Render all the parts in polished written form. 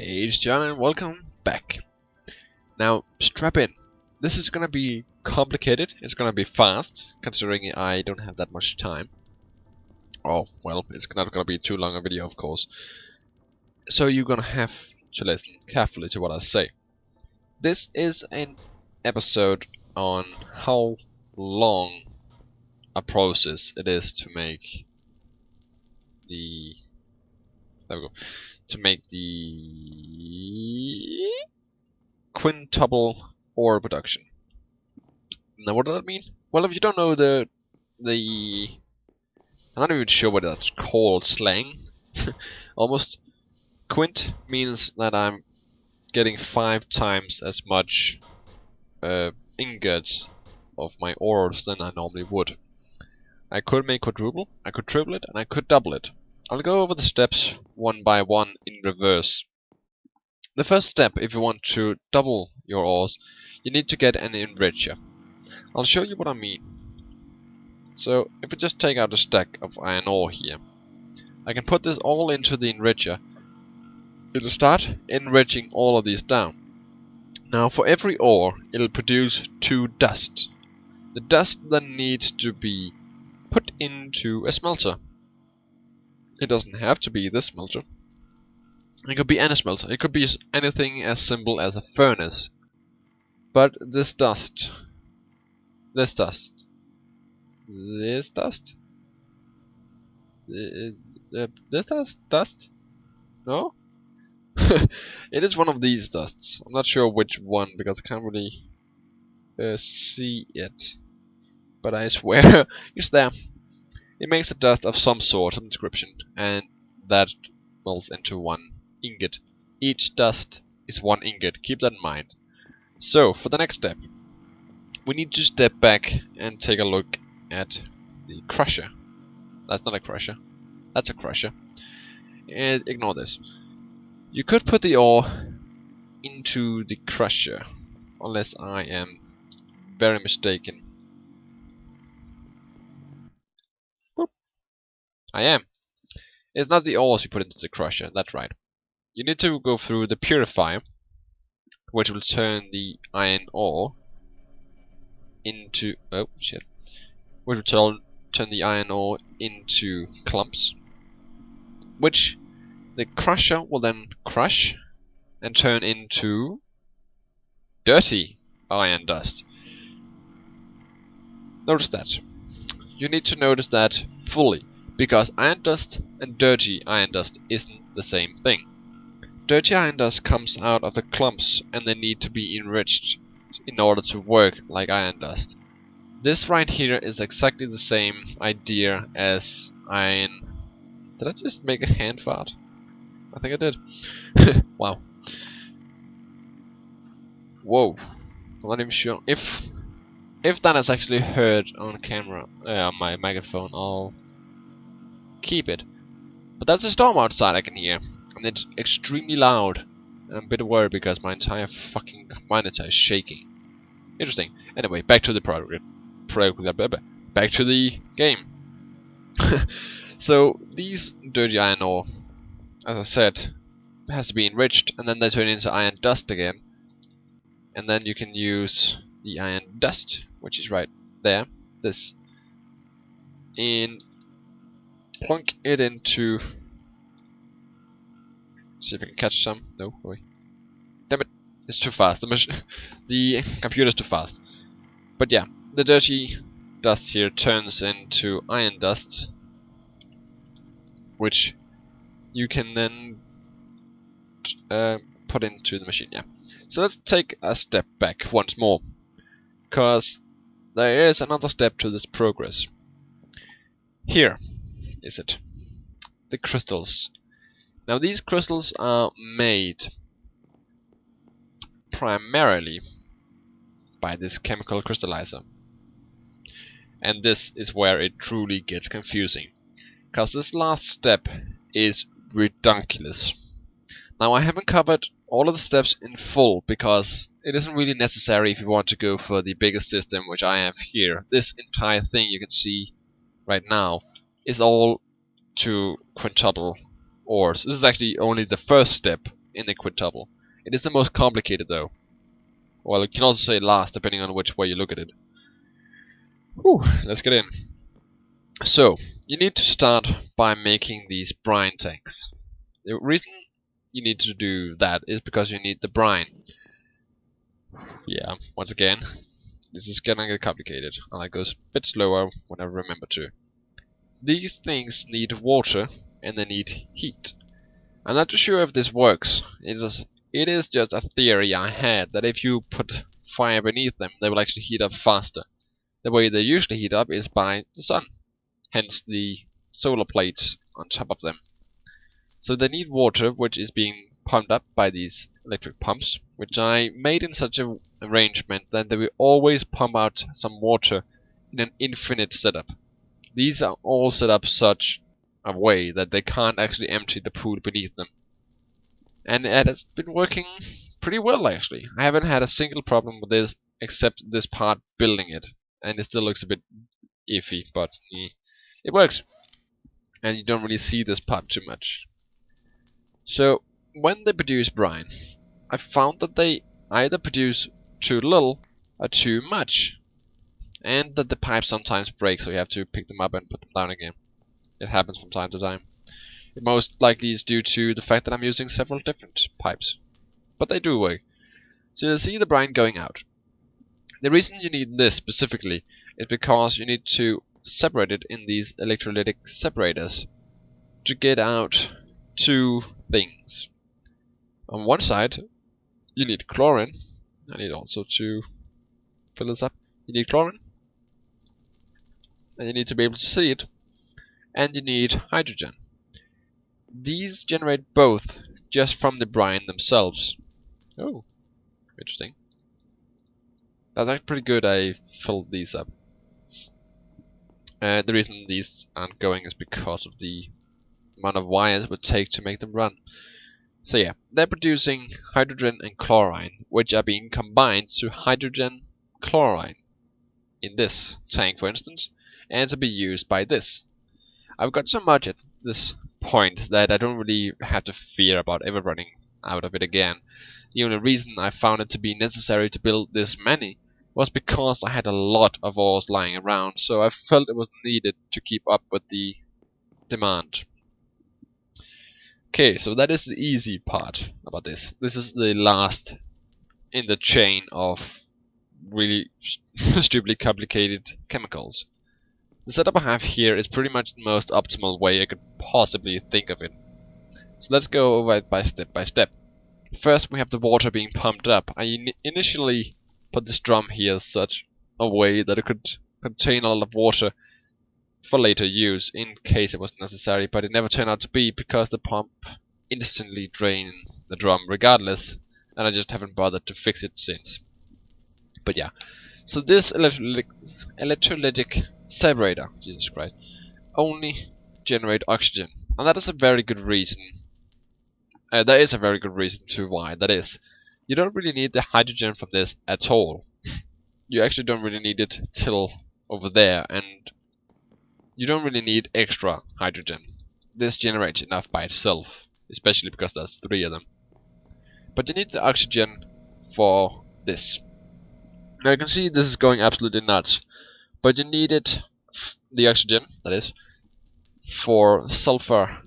Hey, it's John and welcome back. Now, strap in. This is gonna be complicated, it's gonna be fast, considering I don't have that much time. Oh, well, it's not gonna be too long a video, of course. So you're gonna have to listen carefully to what I say. This is an episode on how long a process it is to make the... There we go. To make the Quintoble ore production. Now, what does that mean? Well, if you don't know I'm not even sure what that's called, slang. Almost. Quint means that I'm getting 5 times as much ingots of my ores than I normally would. I could make quadruple, I could triple it, and I could double it. I'll go over the steps one by one in reverse. The first step, if you want to double your ores, you need to get an enricher. I'll show you what I mean. So, if we just take out a stack of iron ore here, I can put this all into the enricher. It'll start enriching all of these down. Now, for every ore, it'll produce 2 dust. The dust then needs to be put into a smelter. It doesn't have to be this smelter. It could be any smelter. It could be anything as simple as a furnace. But this dust, this dust, no? It is one of these dusts. I'm not sure which one because I can't really see it. But I swear it's there. It makes a dust of some sort, some description, and that melts into 1 ingot. Each dust is 1 ingot, keep that in mind. So, for the next step, we need to step back and take a look at the crusher. That's not a crusher, that's a crusher. And ignore this. You could put the ore into the crusher, unless I am very mistaken. I am. It's not the ores you put into the crusher, that's right. You need to go through the purifier, which will turn the iron ore into... oh, shit. Which will turn the iron ore into clumps, which the crusher will then crush and turn into dirty iron dust. Notice that. You need to notice that fully, because iron dust and dirty iron dust isn't the same thing. Dirty iron dust comes out of the clumps and they need to be enriched in order to work like iron dust. This right here is exactly the same idea as iron... Did I just make a hand fart? I think I did. Wow. Whoa. I'm not even sure. If that is actually heard on camera, on my microphone, I'll keep it. But that's a storm outside I can hear, and it's extremely loud. And I'm a bit worried because my entire fucking monitor is shaking. Interesting. Anyway, back to the back to the game. So these dirty iron ore, as I said, has to be enriched, and then they turn into iron dust again. And then you can use the iron dust, which is right there, this, and plunk it into... See if I can catch some. No, wait. Damn it, it's too fast. The computer's too fast. But yeah, the dirty dust here turns into iron dust, which you can then put into the machine. Yeah. So let's take a step back once more, because there is another step to this progress. Here is it. The crystals. Now these crystals are made primarily by this chemical crystallizer. And this is where it truly gets confusing, because this last step is ridiculous. Now I haven't covered all of the steps in full because it isn't really necessary if you want to go for the biggest system, which I have here. This entire thing you can see right now is all to quintuple ores. This is actually only the first step in the Quintoble. It is the most complicated though. Well, you can also say last, depending on which way you look at it. Whew, let's get in. So, you need to start by making these brine tanks. The reason you need to do that is because you need the brine. Yeah, once again, this is gonna get complicated, and I go a bit slower when I remember to. These things need water, and they need heat. I'm not too sure if this works. It is just a theory I had that if you put fire beneath them, they will actually heat up faster. The way they usually heat up is by the sun, hence the solar plates on top of them. So they need water, which is being pumped up by these electric pumps, which I made in such an arrangement that they will always pump out some water in an infinite setup. These are all set up such a way that they can't actually empty the pool beneath them. And it has been working pretty well actually. I haven't had a single problem with this except this part building it. And it still looks a bit iffy, but it works. And you don't really see this part too much. So, when they produce brine, I found that they either produce too little or too much. And that the pipes sometimes break, so you have to pick them up and put them down again. It happens from time to time. It most likely is due to the fact that I'm using several different pipes. But they do work. So you'll see the brine going out. The reason you need this specifically is because you need to separate it in these electrolytic separators to get out two things. On one side, you need chlorine. I need also to fill this up. You need chlorine, and you need to be able to see it, and you need hydrogen. These generate both just from the brine themselves. Oh, interesting. That's actually pretty good. I filled these up. The reason these aren't going is because of the amount of wires it would take to make them run. So yeah, they're producing hydrogen and chlorine, which are being combined to hydrogen chlorine in this tank, for instance, and to be used by this. I've got so much at this point that I don't really have to fear about ever running out of it again. The only reason I found it to be necessary to build this many was because I had a lot of ores lying around, so I felt it was needed to keep up with the demand. Okay, so that is the easy part about this. This is the last in the chain of really stupidly complicated chemicals. The setup I have here is pretty much the most optimal way I could possibly think of it. So let's go over it by step. First we have the water being pumped up. I initially put this drum here such a way that it could contain a lot of water for later use in case it was necessary, but it never turned out to be because the pump instantly drained the drum regardless, and I just haven't bothered to fix it since. But yeah, so this electrolytic separator, Jesus Christ, only generate oxygen, and that is a very good reason. There is a very good reason to why that is. You don't really need the hydrogen from this at all. You actually don't really need it till over there, and you don't really need extra hydrogen. This generates enough by itself, especially because there's 3 of them. But you need the oxygen for this. Now you can see this is going absolutely nuts, but you need it, the oxygen, that is, for sulfur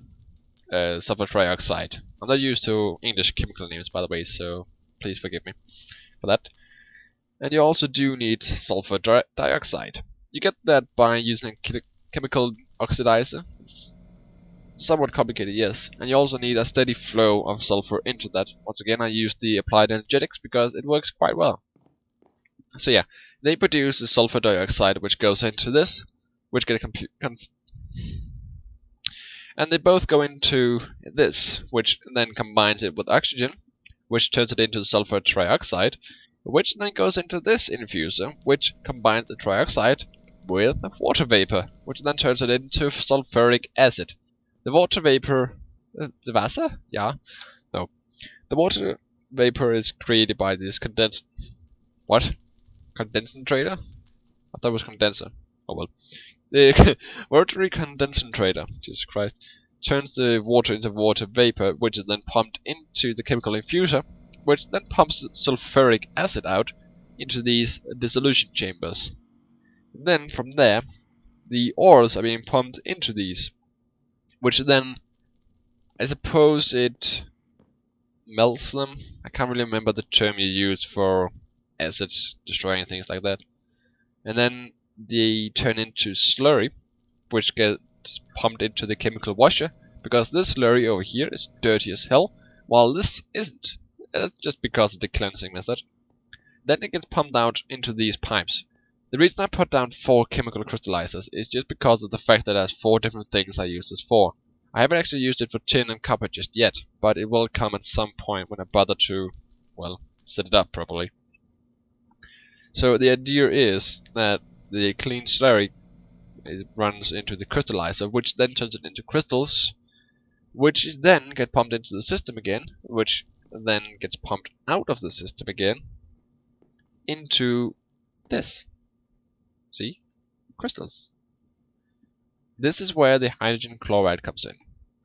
trioxide. I'm not used to English chemical names, by the way, so please forgive me for that. And you also do need sulfur dioxide. You get that by using a chemical oxidizer. It's somewhat complicated, yes. And you also need a steady flow of sulfur into that. Once again, I use the applied energetics because it works quite well. So yeah, they produce the sulfur dioxide, which goes into this, which get and they both go into this, which then combines it with oxygen, which turns it into sulfur trioxide, which then goes into this infuser, which combines the trioxide with water vapor, which then turns it into sulfuric acid. The water vapor, the Wasser? Yeah, no. The water vapor is created by this condensator? I thought it was condenser. Oh well. The rotary condensator, Jesus Christ. turns the water into water vapor, which is then pumped into the chemical infuser, which then pumps sulfuric acid out into these dissolution chambers. Then from there, the ores are being pumped into these, which then, I suppose it melts them. I can't really remember the term you use for acids destroying things like that. And then they turn into slurry, which gets pumped into the chemical washer, because this slurry over here is dirty as hell, while this isn't. That's just because of the cleansing method. Then it gets pumped out into these pipes. The reason I put down 4 chemical crystallizers is just because of the fact that there's 4 different things I use this for. I haven't actually used it for tin and copper just yet, but it will come at some point when I bother to, well, set it up properly. So the idea is that the clean slurry runs into the crystallizer, which then turns it into crystals, which then get pumped into the system again, which then gets pumped out of the system again into this. See? Crystals. This is where the hydrogen chloride comes in.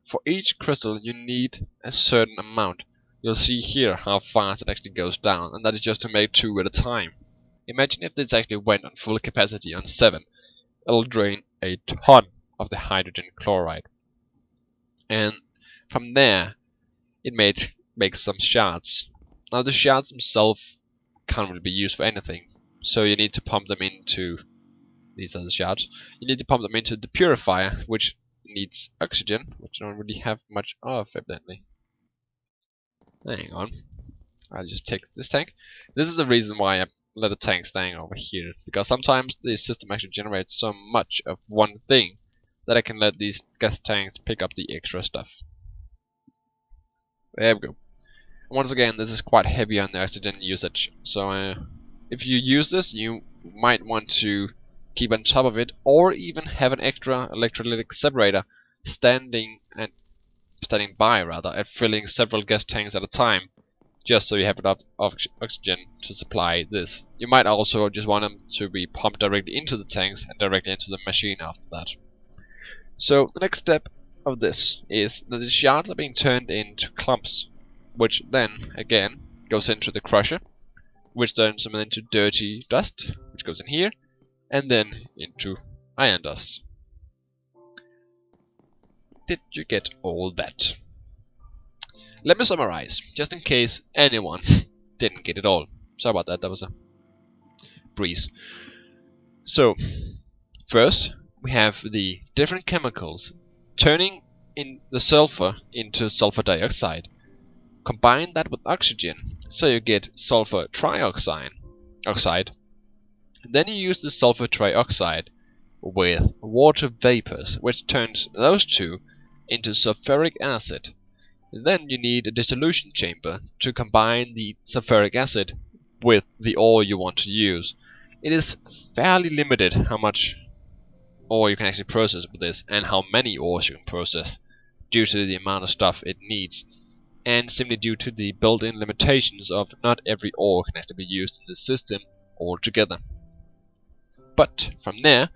For each crystal you need a certain amount. You'll see here how fast it actually goes down, and that is just to make 2 at a time. Imagine if this actually went on full capacity on 7. It'll drain a ton of the hydrogen chloride. And from there, it makes some shards. Now the shards themselves can't really be used for anything, so you need to pump them into, these are the shards, you need to pump them into the purifier, which needs oxygen, which I don't really have much of, evidently. Hang on, I'll just take this tank. This is the reason why I let a tank staying over here, because sometimes the system actually generates so much of one thing that I can let these gas tanks pick up the extra stuff. There we go. Once again, this is quite heavy on the oxygen usage, so if you use this, you might want to keep on top of it, or even have an extra electrolytic separator standing by at filling several gas tanks at a time, just so you have enough oxygen to supply this. You might also just want them to be pumped directly into the tanks and directly into the machine after that. So the next step of this is that the shards are being turned into clumps, which then again goes into the crusher, which turns them into dirty dust, which goes in here, and then into iron dust. Did you get all that? Let me summarize, just in case anyone didn't get it all. Sorry about that, that was a breeze. So, first, we have the different chemicals turning in the sulfur into sulfur dioxide. Combine that with oxygen, so you get sulfur trioxide. Then you use the sulfur trioxide with water vapors, which turns those two into sulfuric acid. Then you need a dissolution chamber to combine the sulfuric acid with the ore you want to use. It is fairly limited how much ore you can actually process with this, and how many ores you can process, due to the amount of stuff it needs, and simply due to the built-in limitations of not every ore can actually be used in the system altogether. But from there,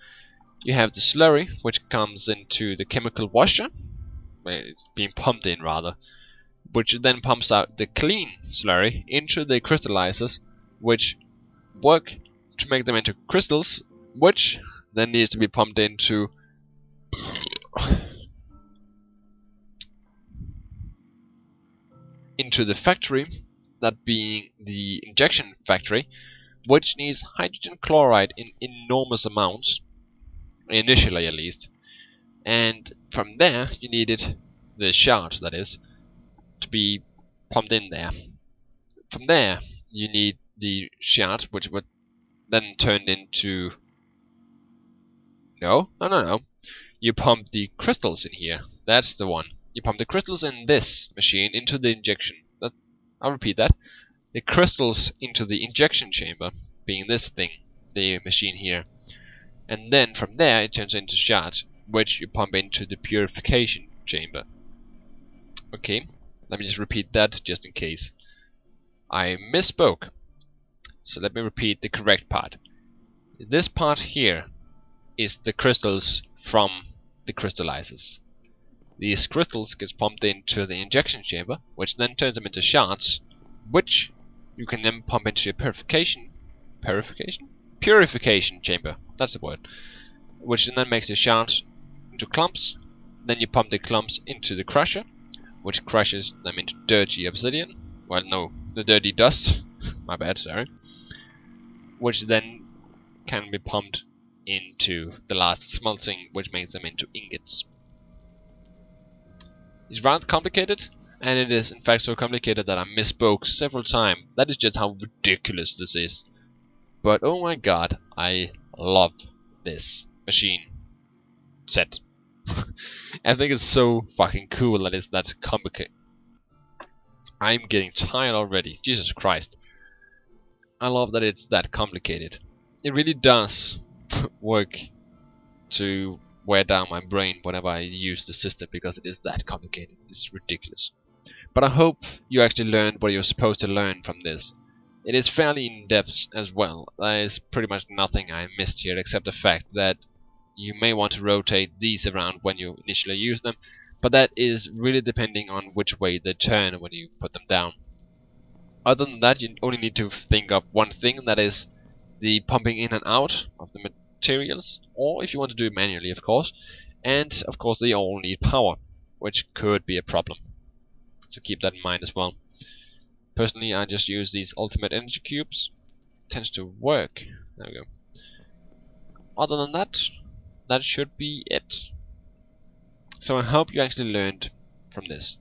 you have the slurry, which comes into the chemical washer. It's being pumped in rather, which then pumps out the clean slurry into the crystallizers, which work to make them into crystals, which then needs to be pumped into the factory, that being the injection factory, which needs hydrogen chloride in enormous amounts, initially at least. And from there you needed the shards, that is, to be pumped in there. From there you need the shard, which would then turn into... No. You pump the crystals in here. That's the one. You pump the crystals in this machine into the injection. I'll repeat that. The crystals into the injection chamber, being this thing, the machine here. And then from there it turns into shards, which you pump into the purification chamber. Okay, let me just repeat that just in case I misspoke. So let me repeat the correct part. This part here is the crystals from the crystallizers. these crystals gets pumped into the injection chamber, which then turns them into shards, which you can then pump into your purification chamber. That's the word. Which then makes the shards into clumps. Then you pump the clumps into the crusher, which crushes them into dirty obsidian. Well, no, the dirty dust. My bad, sorry. Which then can be pumped into the last smelting, which makes them into ingots. It's rather complicated, and it is in fact so complicated that I misspoke several times. That is just how ridiculous this is. But oh my god, I love this machine set. I think it's so fucking cool that it's that complicated. I'm getting tired already. Jesus Christ. I love that it's that complicated. It really does work to wear down my brain whenever I use the system, because it is that complicated. It's ridiculous. But I hope you actually learned what you're supposed to learn from this. It is fairly in-depth as well. There is pretty much nothing I missed here except the fact that you may want to rotate these around when you initially use them, but that is really depending on which way they turn when you put them down. Other than that, you only need to think of one thing, that is the pumping in and out of the materials, or if you want to do it manually, of course. And of course they all need power, which could be a problem, so keep that in mind as well. Personally, I just use these ultimate energy cubes. It tends to work. There we go. Other than that, that should be it. So I hope you actually learned from this.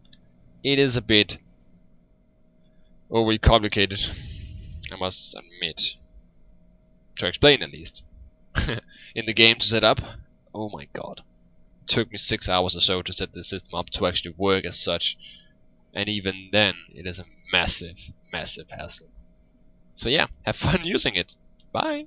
It is a bit overly complicated, I must admit, to explain at least. In the game to set up, oh my god, it took me 6 hours or so to set the system up to actually work as such, and even then it is a massive hassle. So yeah, have fun using it. Bye!